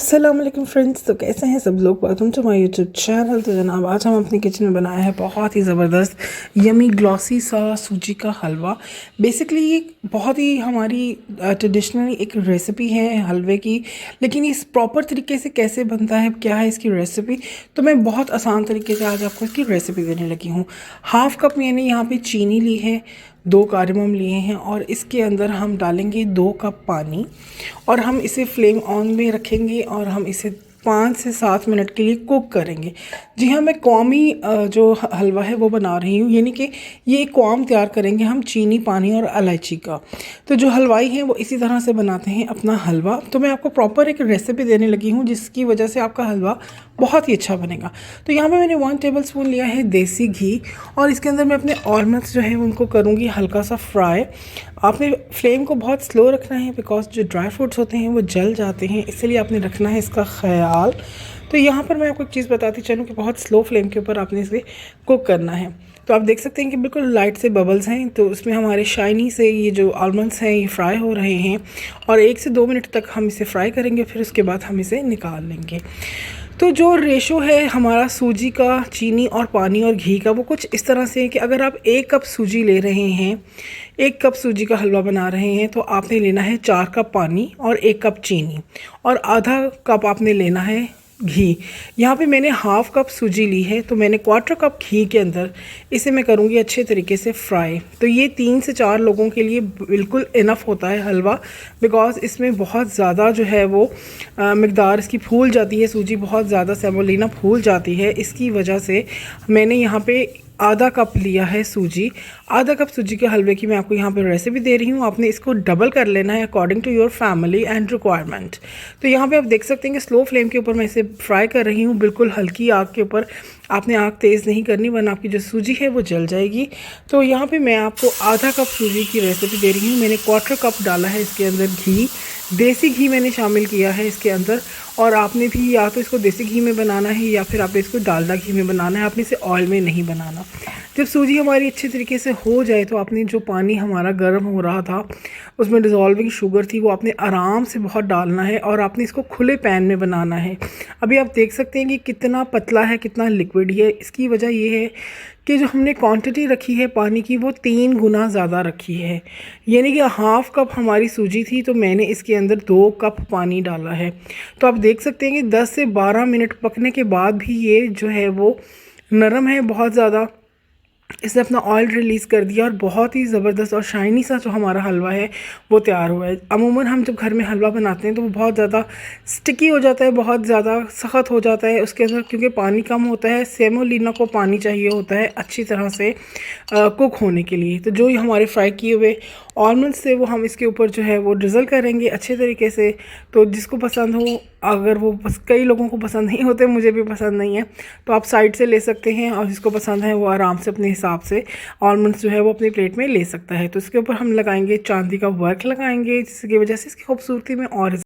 अस्सलाम वालेकुम फ्रेंड्स। तो कैसे हैं सब लोग। Welcome to my YouTube channel. तो जनाब आज हम अपनी किचन में बनाया है बहुत ही ज़बरदस्त यमी ग्लॉसी सा सूजी का हलवा। बेसिकली ये बहुत ही हमारी ट्रेडिशनल एक रेसिपी है हलवे की, लेकिन इस प्रॉपर तरीके से कैसे बनता है, क्या है इसकी रेसिपी, तो मैं बहुत आसान तरीके से आज आपको इसकी रेसिपी देने लगी हूँ। हाफ़ कप मैंने यहाँ पे चीनी ली है, 2 कार्डमम लिए हैं और इसके अंदर हम डालेंगे 2 कप पानी और हम इसे फ्लेम ऑन में रखेंगे और हम इसे 5 से 7 मिनट के लिए कुक करेंगे। जी हाँ, मैं कौमी जो हलवा है वो बना रही हूँ, यानी कि ये कौम तैयार करेंगे हम चीनी, पानी और इलायची का। तो जो हलवाई हैं वो इसी तरह से बनाते हैं अपना हलवा। तो मैं आपको प्रॉपर एक रेसिपी देने लगी हूँ जिसकी वजह से आपका हलवा बहुत ही अच्छा बनेगा। तो यहाँ पे मैंने 1 टेबलस्पून लिया है देसी घी और इसके अंदर मैं अपने ऑलमंड्स जो है उनको करूँगी हल्का सा फ्राई। आपने फ्लेम को बहुत स्लो रखना है बिकॉज जो ड्राई फ्रूट्स होते हैं वो जल जाते हैं, इसलिए आपने रखना है इसका ख्याल। तो यहाँ पर मैं आपको एक चीज़ बताती चलूँ कि बहुत स्लो फ्लेम के ऊपर आपने इसे कुक करना है। तो आप देख सकते हैं कि बिल्कुल लाइट से बबल्स हैं, तो उसमें हमारे शाइनी से ये जो आलमंड्स हैं ये फ्राई हो रहे हैं और 1 से 2 मिनट तक हम इसे फ्राई करेंगे, फिर उसके बाद हम इसे निकाल लेंगे। तो जो रेशो है हमारा सूजी का, चीनी और पानी और घी का, वो कुछ इस तरह से है कि अगर आप 1 कप सूजी ले रहे हैं, 1 कप सूजी का हलवा बना रहे हैं, तो आपने लेना है 4 कप पानी और 1 कप चीनी और आधा कप आपने लेना है घी। यहाँ पे मैंने हाफ़ कप सूजी ली है, तो मैंने 1/4 कप घी के अंदर इसे मैं करूँगी अच्छे तरीके से फ्राई। तो ये 3 से 4 लोगों के लिए बिल्कुल इनफ होता है हलवा, बिकॉज़ इसमें बहुत ज़्यादा जो है वो मकदार इसकी फूल जाती है, सूजी बहुत ज़्यादा सेमोलिना फूल जाती है। इसकी वजह से मैंने यहाँ पे आधा कप लिया है सूजी। आधा कप सूजी के हलवे की मैं आपको यहाँ पे रेसिपी दे रही हूँ। आपने इसको डबल कर लेना है according to your family and requirement. तो यहाँ पे आप देख सकते हैं कि स्लो फ्लेम के ऊपर मैं इसे फ्राई कर रही हूँ, बिल्कुल हल्की आग के ऊपर। आपने आग तेज़ नहीं करनी वरना आपकी जो सूजी है वो जल जाएगी। तो यहाँ पे मैं आपको आधा कप सूजी की रेसिपी दे रही हूँ। मैंने 1/4 कप डाला है इसके अंदर घी, देसी घी मैंने शामिल किया है इसके अंदर। और आपने भी या तो इसको देसी घी में बनाना है या फिर आपने इसको डालडा घी में बनाना है, आपने इसे ऑयल में नहीं बनाना। जब सूजी हमारी अच्छे तरीके से हो जाए तो आपने जो पानी हमारा गर्म हो रहा था उसमें डिज़ोल्विंग शुगर थी, वो आपने आराम से बहुत डालना है और आपने इसको खुले पैन में बनाना है। अभी आप देख सकते हैं कि कितना पतला है, कितना लिक्विड है। इसकी वजह ये है कि जो हमने क्वांटिटी रखी है पानी की वो 3 गुना ज़्यादा रखी है, यानी कि हाफ़ कप हमारी सूजी थी तो मैंने इसके अंदर 2 कप पानी डाला है। तो आप देख सकते हैं कि 10 से 12 मिनट पकने के बाद भी ये जो है वो नरम है बहुत ज़्यादा। इसने अपना ऑयल रिलीज़ कर दिया और बहुत ही ज़बरदस्त और शाइनी सा जो हमारा हलवा है वो तैयार हुआ है। अमूमन हम जब घर में हलवा बनाते हैं तो वो बहुत ज़्यादा स्टिकी हो जाता है, बहुत ज़्यादा सख्त हो जाता है उसके अंदर, क्योंकि पानी कम होता है। सेमोलिना को पानी चाहिए होता है अच्छी तरह से कुक होने के लिए। तो जो ये हमारे फ्राई किए हुए ऑलमंड्स से वो हम इसके ऊपर जो है वो ड्रिज़ल करेंगे अच्छे तरीके से। तो जिसको पसंद हो, अगर वो कई लोगों को पसंद नहीं होते, मुझे भी पसंद नहीं है, तो आप साइड से ले सकते हैं और जिसको पसंद है वो आराम से अपने हिसाब से ऑलमंड्स जो है वो अपनी प्लेट में ले सकता है। तो इसके ऊपर हम लगाएंगे चांदी का वर्क लगाएंगे, जिसकी वजह से इसकी खूबसूरती में और